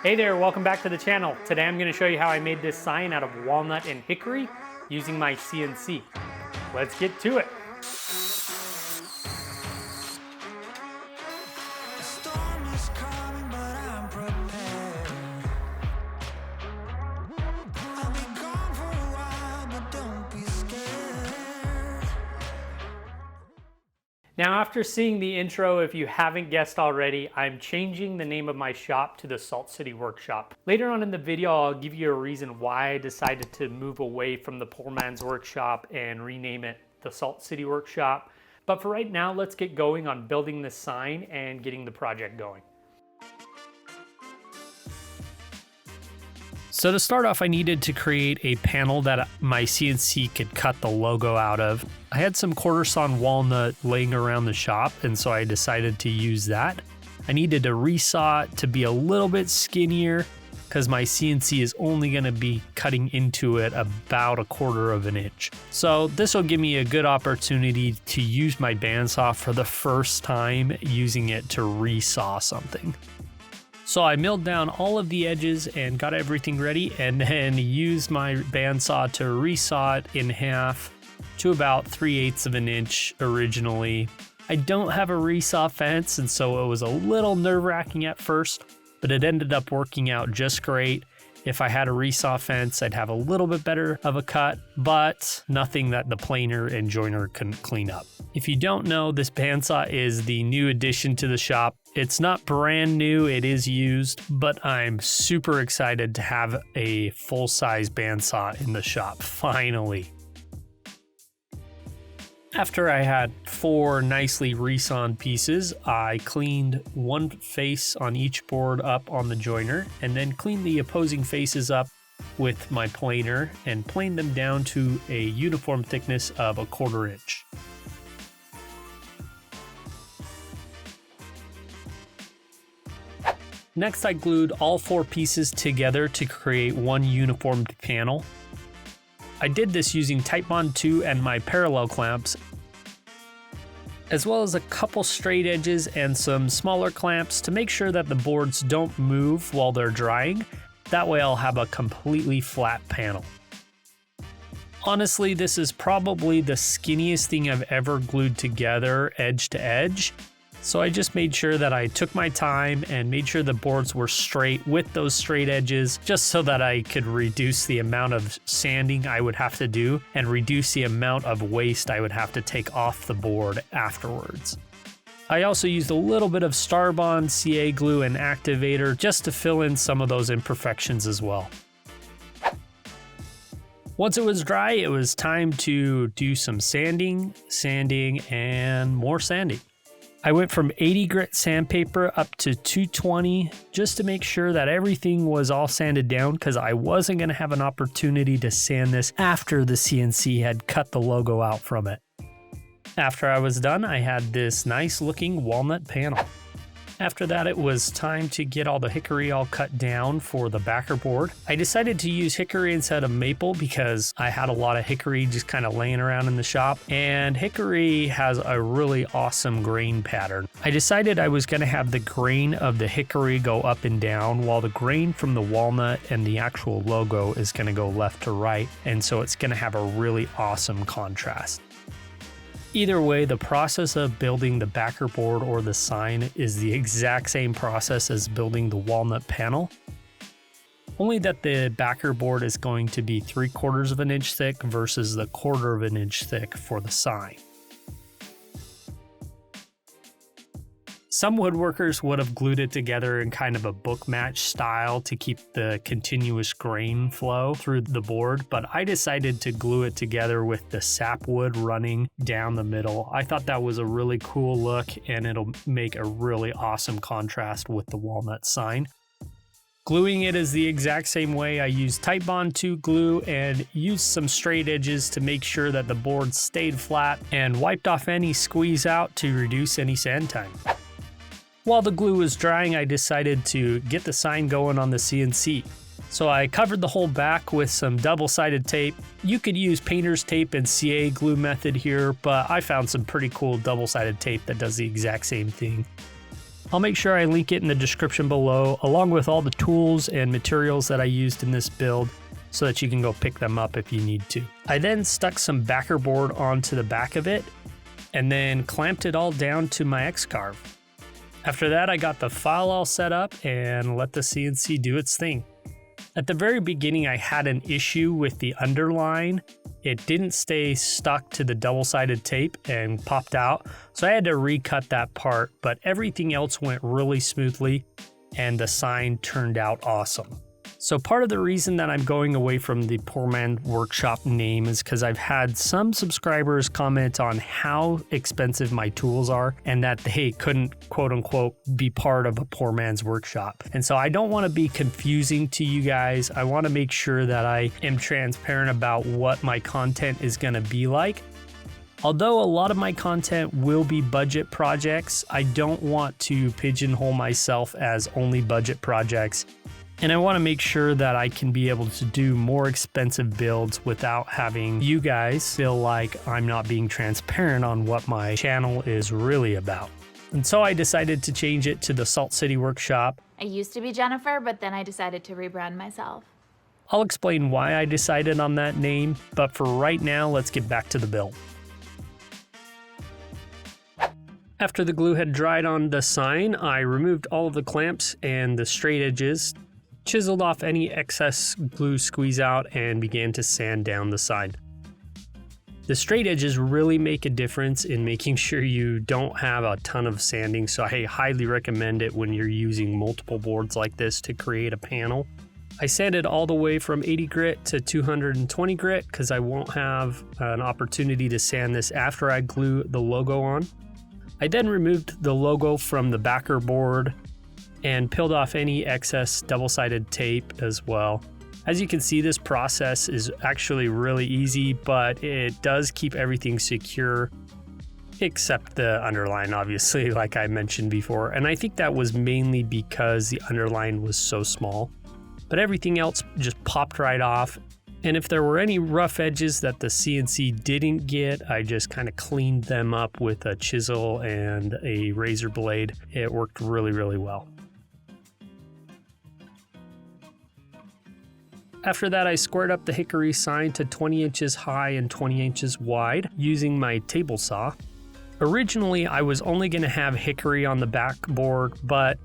Hey there, welcome back to the channel. Today I'm going to show you how I made this sign out of walnut and hickory using my CNC. Let's get to it. Now, after seeing the intro, if you haven't guessed already, I'm changing the name of my shop to the Salt City Workshop. Later on in the video, I'll give you a reason why I decided to move away from the Poor Man's Workshop and rename it the Salt City Workshop. But for right now, let's get going on building this sign and getting the project going. So to start off, I needed to create a panel that my CNC could cut the logo out of. I had some quarter sawn walnut laying around the shop, and so I decided to use that. I needed to resaw it to be a little bit skinnier because my CNC is only going to be cutting into it about 1/4 of an inch. So this will give me a good opportunity to use my bandsaw for the first time, using it to resaw something. So I milled down all of the edges and got everything ready, and then used my bandsaw to resaw it in half to about 3/8 of an inch originally. I don't have a resaw fence, and so it was a little nerve-wracking at first, but it ended up working out just great. If I had a resaw fence, I'd have a little bit better of a cut, but nothing that the planer and joiner couldn't clean up. If you don't know, this bandsaw is the new addition to the shop. It's not brand new, it is used, but I'm super excited to have a full-size bandsaw in the shop, finally. After I had 4 nicely resawn pieces, I cleaned one face on each board up on the joiner, and then cleaned the opposing faces up with my planer and planed them down to a uniform thickness of 1/4 inch. Next, I glued all 4 pieces together to create one uniformed panel. I did this using Titebond 2 and my parallel clamps, as well as a couple straight edges and some smaller clamps to make sure that the boards don't move while they're drying. That way I'll have a completely flat panel. Honestly, this is probably the skinniest thing I've ever glued together edge to edge. So I just made sure that I took my time and made sure the boards were straight with those straight edges, just so that I could reduce the amount of sanding I would have to do and reduce the amount of waste I would have to take off the board afterwards. I also used a little bit of Starbond, CA glue, and activator just to fill in some of those imperfections as well. Once it was dry, it was time to do some sanding, and more sanding. I went from 80 grit sandpaper up to 220 just to make sure that everything was all sanded down, because I wasn't going to have an opportunity to sand this after the CNC had cut the logo out from it. After I was done, I had this nice looking walnut panel. After that, it was time to get all the hickory all cut down for the backer board. I decided to use hickory instead of maple because I had a lot of hickory just kind of laying around in the shop, and hickory has a really awesome grain pattern. I decided I was going to have the grain of the hickory go up and down, while the grain from the walnut and the actual logo is going to go left to right, and so it's going to have a really awesome contrast. Either way, the process of building the backer board or the sign is the exact same process as building the walnut panel, only that the backer board is going to be 3/4 of an inch thick versus the 1/4 of an inch thick for the sign. Some woodworkers would have glued it together in kind of a book match style to keep the continuous grain flow through the board, but I decided to glue it together with the sapwood running down the middle. I thought that was a really cool look, and it'll make a really awesome contrast with the walnut sign. Gluing it is the exact same way. I used Titebond 2 glue and used some straight edges to make sure that the board stayed flat, and wiped off any squeeze out to reduce any sand time. While the glue was drying, I decided to get the sign going on the CNC. So I covered the whole back with some double-sided tape. You could use painter's tape and CA glue method here, but I found some pretty cool double-sided tape that does the exact same thing. I'll make sure I link it in the description below, along with all the tools and materials that I used in this build, so that you can go pick them up if you need to. I then stuck some backer board onto the back of it, and then clamped it all down to my X-carve. After that, I got the file all set up and let the CNC do its thing. At the very beginning, I had an issue with the underline. It didn't stay stuck to the double-sided tape and popped out, so I had to recut that part, but everything else went really smoothly and the sign turned out awesome. So part of the reason that I'm going away from the Poor Man's Workshop name is because I've had some subscribers comment on how expensive my tools are and that they couldn't, quote unquote, be part of a Poor Man's Workshop. And so I don't want to be confusing to you guys. I want to make sure that I am transparent about what my content is going to be like. Although a lot of my content will be budget projects, I don't want to pigeonhole myself as only budget projects. And I want to make sure that I can be able to do more expensive builds without having you guys feel like I'm not being transparent on what my channel is really about. And so I decided to change it to the Salt City Workshop. I used to be Jennifer, but then I decided to rebrand myself. I'll explain why I decided on that name, but for right now, let's get back to the build. After the glue had dried on the sign, I removed all of the clamps and the straight edges, chiseled off any excess glue squeeze out, and began to sand down the side. The straight edges really make a difference in making sure you don't have a ton of sanding, so I highly recommend it when you're using multiple boards like this to create a panel. I sanded all the way from 80 grit to 220 grit because I won't have an opportunity to sand this after I glue the logo on. I then removed the logo from the backer board and peeled off any excess double-sided tape as well. As you can see, this process is actually really easy, but it does keep everything secure, except the underline, obviously, like I mentioned before. And I think that was mainly because the underline was so small, but everything else just popped right off. And if there were any rough edges that the CNC didn't get, I just kind of cleaned them up with a chisel and a razor blade. It worked really, really well. After that, I squared up the Hickory sign to 20 inches high and 20 inches wide using my table saw. Originally, I was only going to have Hickory on the backboard, but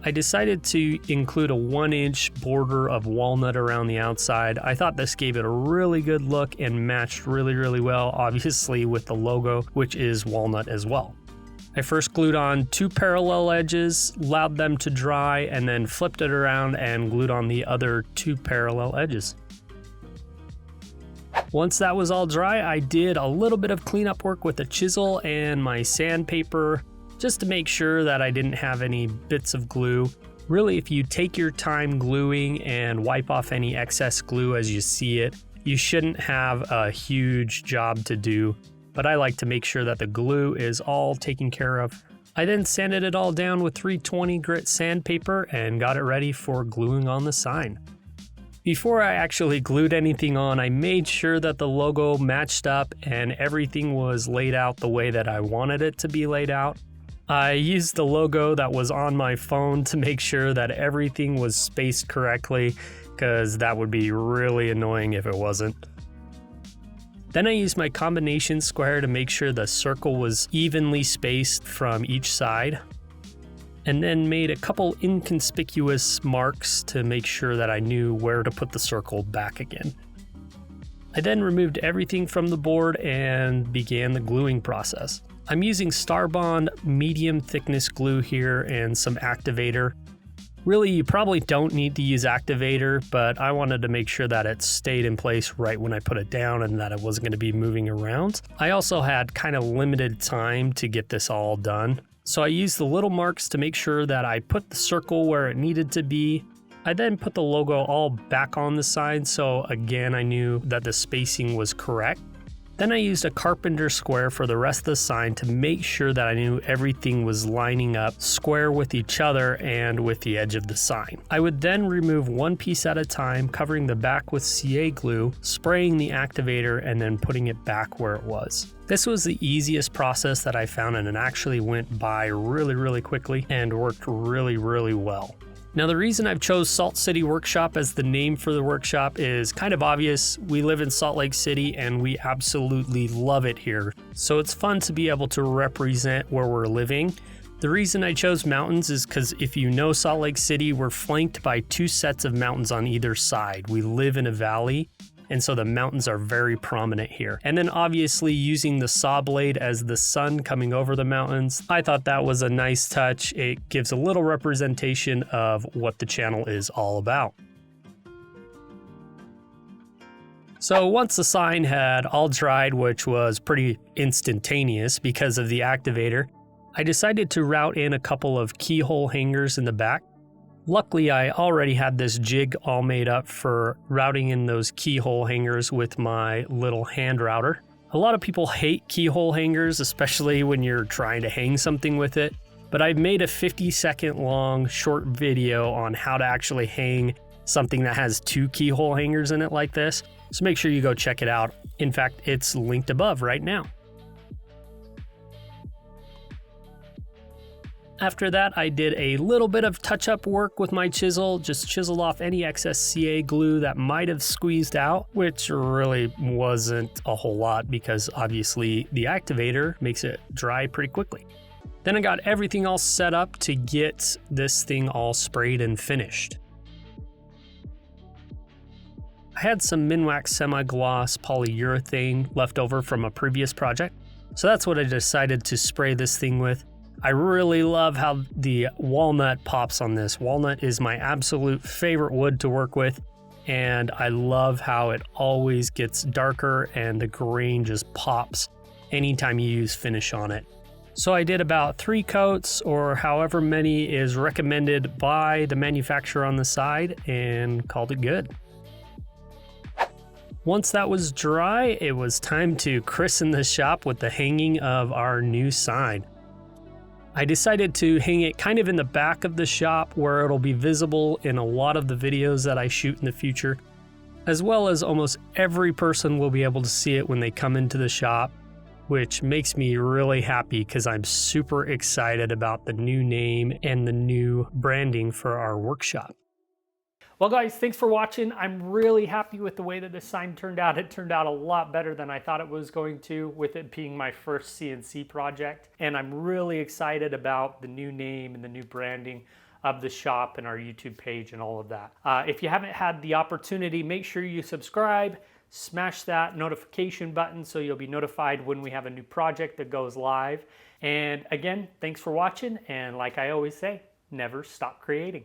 I decided to include a 1-inch border of walnut around the outside. I thought this gave it a really good look and matched really, really well, obviously, with the logo, which is walnut as well. I first glued on 2 parallel edges, allowed them to dry, and then flipped it around and glued on the other 2 parallel edges. Once that was all dry, I did a little bit of cleanup work with a chisel and my sandpaper just to make sure that I didn't have any bits of glue. Really, if you take your time gluing and wipe off any excess glue as you see it, you shouldn't have a huge job to do. But I like to make sure that the glue is all taken care of. I then sanded it all down with 320 grit sandpaper and got it ready for gluing on the sign. Before I actually glued anything on, I made sure that the logo matched up and everything was laid out the way that I wanted it to be laid out. I used the logo that was on my phone to make sure that everything was spaced correctly, because that would be really annoying if it wasn't. Then I used my combination square to make sure the circle was evenly spaced from each side, and then made a couple inconspicuous marks to make sure that I knew where to put the circle back again. I then removed everything from the board and began the gluing process. I'm using Starbond medium thickness glue here and some activator. Really, you probably don't need to use activator, but I wanted to make sure that it stayed in place right when I put it down and that it wasn't going to be moving around. I also had kind of limited time to get this all done, so I used the little marks to make sure that I put the circle where it needed to be. I then put the logo all back on the side, so again I knew that the spacing was correct. Then I used a carpenter square for the rest of the sign to make sure that I knew everything was lining up square with each other and with the edge of the sign. I would then remove one piece at a time, covering the back with CA glue, spraying the activator, and then putting it back where it was. This was the easiest process that I found, and it actually went by really quickly and worked really well. Now, the reason I've chose Salt City Workshop as the name for the workshop is kind of obvious. We live in Salt Lake City and we absolutely love it here. So it's fun to be able to represent where we're living. The reason I chose mountains is because if you know Salt Lake City, we're flanked by two sets of mountains on either side. We live in a valley, and so the mountains are very prominent here. And then obviously using the saw blade as the sun coming over the mountains, I thought that was a nice touch. It gives a little representation of what the channel is all about. So once the sign had all dried, which was pretty instantaneous because of the activator, I decided to route in a couple of keyhole hangers in the back. Luckily, I already had this jig all made up for routing in those keyhole hangers with my little hand router. A lot of people hate keyhole hangers, especially when you're trying to hang something with it, but I've made a 50-second long short video on how to actually hang something that has two keyhole hangers in it like this, so make sure you go check it out. In fact, it's linked above right now. After that, I did a little bit of touch-up work with my chisel, just chiseled off any excess CA glue that might have squeezed out, which really wasn't a whole lot because obviously the activator makes it dry pretty quickly. Then I got everything all set up to get this thing all sprayed and finished. I had some Minwax semi-gloss polyurethane left over from a previous project, so that's what I decided to spray this thing with. I really love how the walnut pops on this. Walnut is my absolute favorite wood to work with, and I love how it always gets darker and the grain just pops anytime you use finish on it. So I did about 3 coats or however many is recommended by the manufacturer on the side and called it good. Once that was dry, it was time to christen the shop with the hanging of our new sign. I decided to hang it kind of in the back of the shop where it'll be visible in a lot of the videos that I shoot in the future, as well as almost every person will be able to see it when they come into the shop, which makes me really happy because I'm super excited about the new name and the new branding for our workshop. Well guys, thanks for watching. I'm really happy with the way that this sign turned out. It turned out a lot better than I thought it was going to, with it being my first CNC project. And I'm really excited about the new name and the new branding of the shop and our YouTube page and all of that. If you haven't had the opportunity, make sure you subscribe, smash that notification button so you'll be notified when we have a new project that goes live. And again, thanks for watching. And like I always say, never stop creating.